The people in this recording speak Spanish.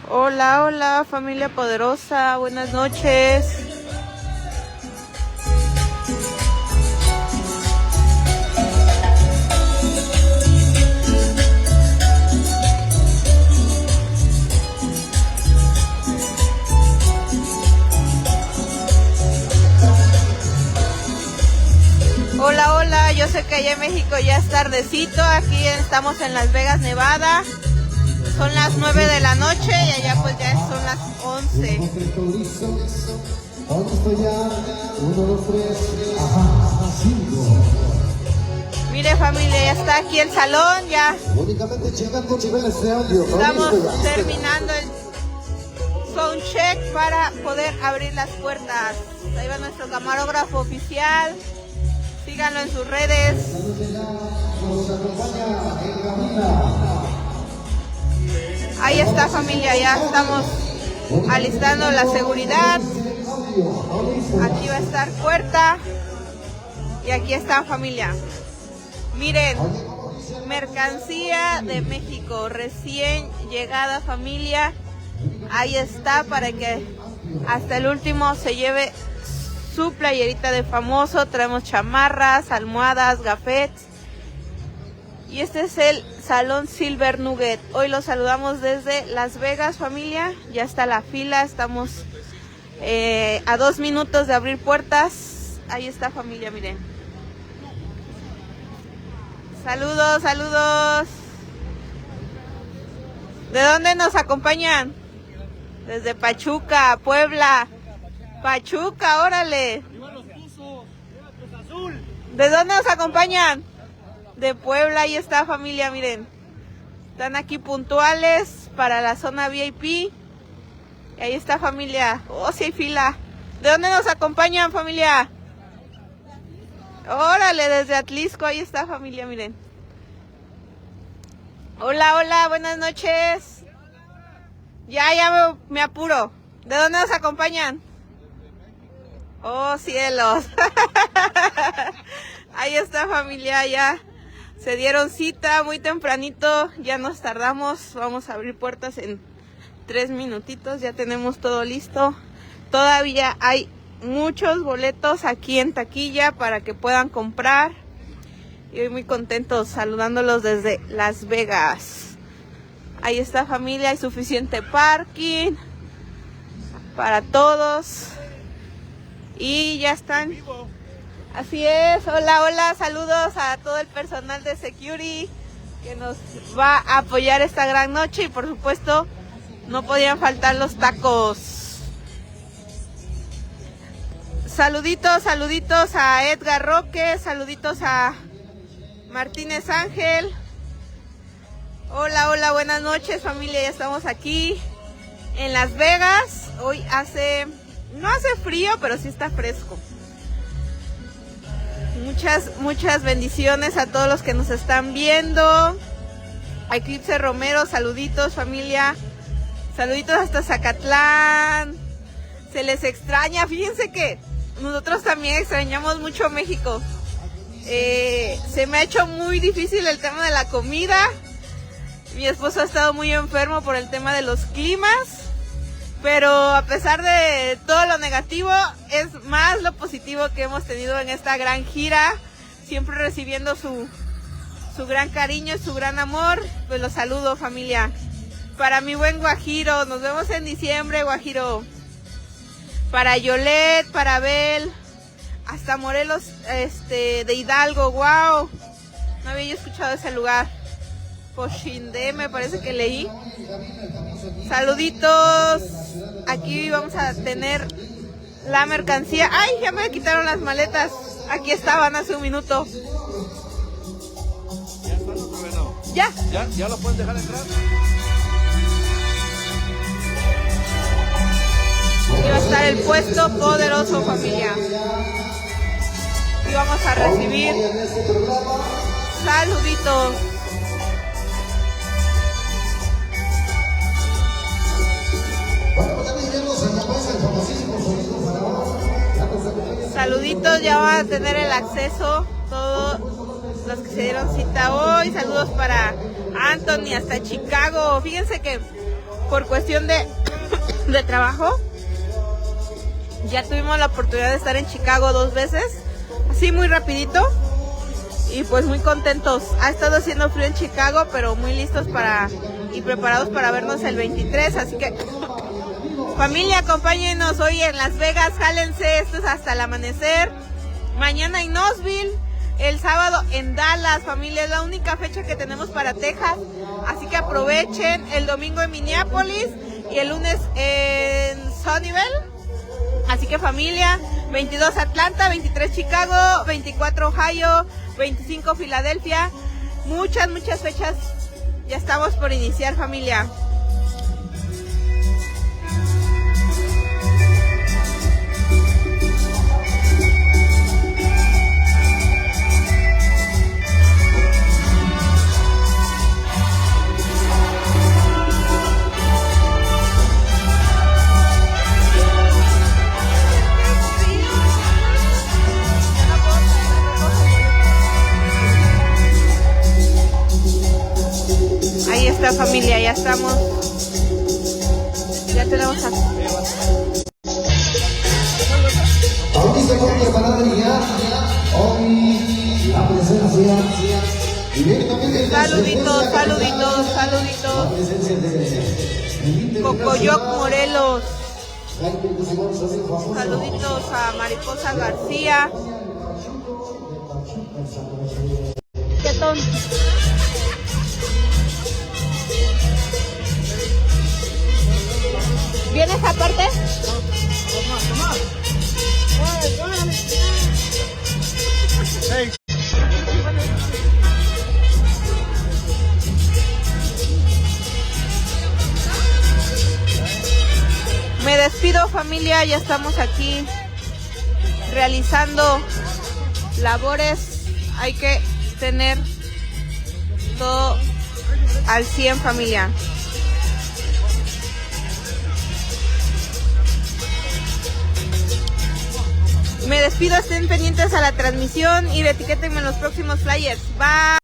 Hola, hola familia poderosa, buenas noches. Hola, hola, yo sé que allá en México ya es tardecito, aquí estamos en Las Vegas, Nevada. Son las 9 de la noche y allá pues ya son las 11. Mire familia, ya está aquí el salón, ya estamos terminando el soundcheck para poder abrir las puertas. Ahí va nuestro camarógrafo oficial, síganlo en sus redes. Ahí está familia, ya estamos alistando la seguridad. Aquí va a estar puerta. Y aquí está familia. Miren, mercancía de México, recién llegada familia. Ahí está para que hasta el último se lleve su playerita de famoso. Traemos chamarras, almohadas, gafetes. Y este es el Salón Silver Nugget. Hoy los saludamos desde Las Vegas, familia. Ya está la fila, estamos a 2 minutos de abrir puertas. Ahí está, familia, miren. Saludos, saludos. ¿De dónde nos acompañan? Desde Pachuca, Puebla. Pachuca, órale. ¿De dónde nos acompañan? De Puebla, ahí está familia, miren. Están aquí puntuales para la zona VIP. Y ahí está familia. Oh, sí hay fila. ¿De dónde nos acompañan familia? Órale, desde Atlisco, ahí está familia, miren. Hola, hola, buenas noches. Ya me apuro. ¿De dónde nos acompañan? Oh, cielos. Ahí está familia, ya. Se dieron cita muy tempranito, ya nos tardamos, vamos a abrir puertas en 3 minutitos, ya tenemos todo listo. Todavía hay muchos boletos aquí en taquilla para que puedan comprar. Y hoy muy contentos saludándolos desde Las Vegas. Ahí está familia, hay suficiente parking para todos. Y ya están. Así es, hola, hola, saludos a todo el personal de Security que nos va a apoyar esta gran noche y por supuesto no podían faltar los tacos. Saluditos, saluditos a Edgar Roque, saluditos a Martínez Ángel. Hola, hola, buenas noches familia, ya estamos aquí en Las Vegas. Hoy no hace frío, pero sí está fresco. Muchas bendiciones a todos los que nos están viendo. A Eclipse Romero, saluditos familia. Saluditos hasta Zacatlán. Se les extraña, fíjense que nosotros también extrañamos mucho México. Se me ha hecho muy difícil el tema de la comida. Mi esposo ha estado muy enfermo por el tema de los climas. Pero a pesar de todo lo negativo, es más lo positivo que hemos tenido en esta gran gira. Siempre recibiendo su gran cariño, su gran amor. Pues los saludo familia. Para mi buen Guajiro, nos vemos en diciembre Guajiro. Para Yolet, para Abel, hasta Morelos de Hidalgo, wow. No había yo escuchado ese lugar. Pochindé, me parece que leí. Saluditos. Aquí vamos a tener la mercancía. ¡Ay! Ya me quitaron las maletas. Aquí estaban hace un minuto. ¿Ya? ¿Ya lo pueden dejar entrar? Aquí va a estar el puesto poderoso, familia. Y vamos a recibir saluditos. Saluditos, ya van a tener el acceso todos los que se dieron cita hoy. Saludos para Anthony hasta Chicago. Fíjense que por cuestión de trabajo. Ya tuvimos la oportunidad de estar en Chicago 2 veces, así muy rapidito. Y pues muy contentos. Ha estado haciendo frío en Chicago, pero muy listos y preparados para vernos el 23. Así que, familia, acompáñenos hoy en Las Vegas. Jálense, esto es hasta el amanecer. Mañana en Knoxville. El sábado en Dallas, familia. Es la única fecha que tenemos para Texas. Así que aprovechen. El domingo en Minneapolis. Y el lunes en Sunnyvale. Así que, familia, 22 Atlanta, 23 Chicago, 24 Ohio, 25 Filadelfia. Muchas fechas. Ya estamos por iniciar, familia. Ahí está, familia, ya estamos. Ya tenemos a... Saluditos. Cocoyoc, Morelos. Saluditos a Mariposa García. ¿Qué ton? ¿Vienes aparte? Me despido, familia, ya estamos aquí realizando labores. Hay que tener todo al 100, familia. Me despido, estén pendientes a la transmisión y etiquétenme en los próximos flyers. Bye.